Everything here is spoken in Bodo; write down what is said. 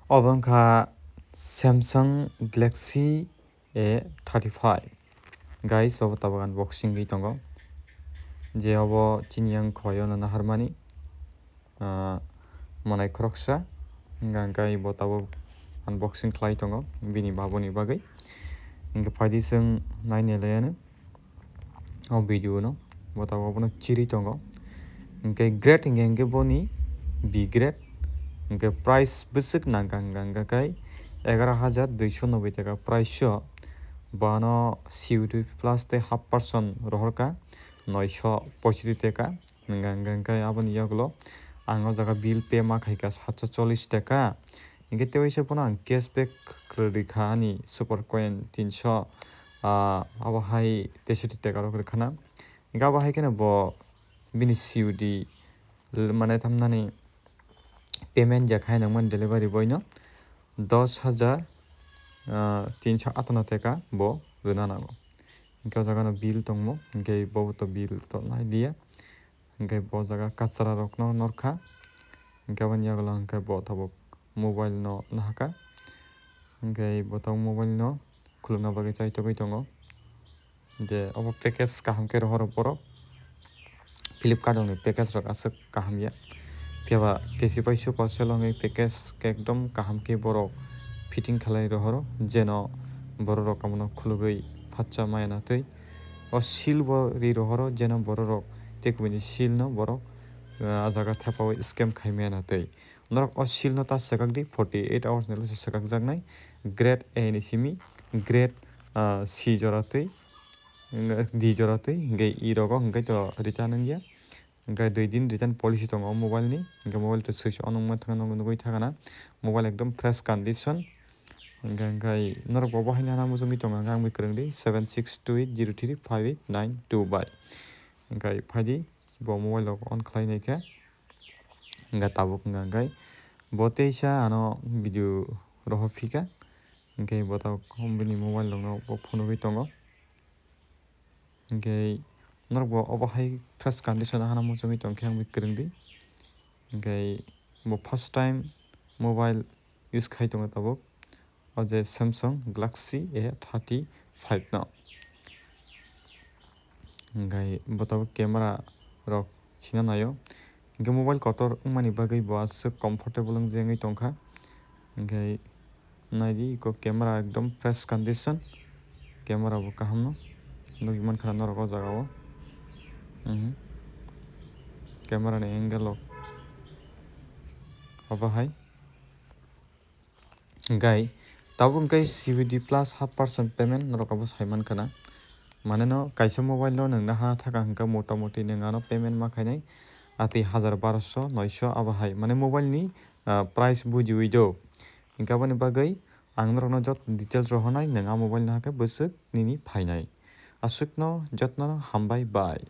Obanka Samsung Galaxy A35 guys obo tabok unboxing gui tongo je obo chini yang khoyo na harmani manai khoroksa gai bo tabok unboxing khlai tongo bini baboni bagui inga phaidi sung naine layano o video no bo tabok bono chiri tongo inga grade inga boni B grade inga price busuk nanganga kai 11,290 টাকা প্রাইস বানো সিউডি প্লাস তে 0.5% রহরকা 965 টাকা গাঙ্গাঙ্কাই আবনি ইয়াগুলো আঙো জায়গা বিল পে মা খাইকা 740 টাকা ইনকে তে হইছে পোনা ক্যাশব্যাক রেখা আনি সুপার কয়েন 300 আবা হাই 63 টাকা রকর খানা ইনকা আবা হাই কেন ব বিনি সিউডি মানে থামনানি পেমেন্ট জাখাই নমন ডেলিভারি বয় ন 10,358 টাকা bo runa nago inka jaga no bill tongmo inke bo to bill to nai dia inke bo jaga kachara rok no norkha inke bani yagla inke bo tabok mobile no nahaka inke bo tabok mobile no khulna bagi chai to goi tongo je obo package kaham ke rohor borok Flipkart ni package rok asuk kaham ya piaba kesi paisu paselong ei package ke ekdom kaham ke borok fitting khalai rohoro jeno borok kamono khulugui phatcha maina tei o silbo ri rohoro jeno borok tekbini sil no borok ajaga thapao scam khaimena tei norok o sil no ta sakakdi 48 hours ne lose sakak jaknai grade A ni simi grade C jora tei D jora tei ngai I rogo ngai to return ngia ngai 2 din return policy tongo mobile ni ngai mobile to switch on ma thanga nugui thakana mobile ekdom fresh condition ngai norok bo haina na mujungi tonga ngang mi krengdi 7628035892 bai ngai phadi bo mobile log on khlai nei ka ngai tabuk ngai bo teisa ano video roho fika ngai bo ta company mobile log no bo phone gui tongo ngai norok bo obo hai fresh condition hana mujungi tong khang mi krengdi ngai bo first time mobile use khai tonga tabuk oje Samsung Galaxy A35 no ngai botabo camera rok china nayo ngai mobile kotor mani bagui bo asuk comfortable jengai tongkha ngai naidi ko camera ekdom fresh condition camera bo kaham no nugi man khana norok o jaga o camera ni angle rok obo hai ngai tabuk ngai CBD plus 0.5% payment norok abo saiman kana mane no kaisa mobile no nang na ha thaka hangka motamoti nang ano payment ma khainai ati 1200 900 aba hai mane mobile ni price buji uido hingka bani bagai ang norok no jot details rohonai nang a mobile na ha busuk nini phainai asuk no jotno hambai bai।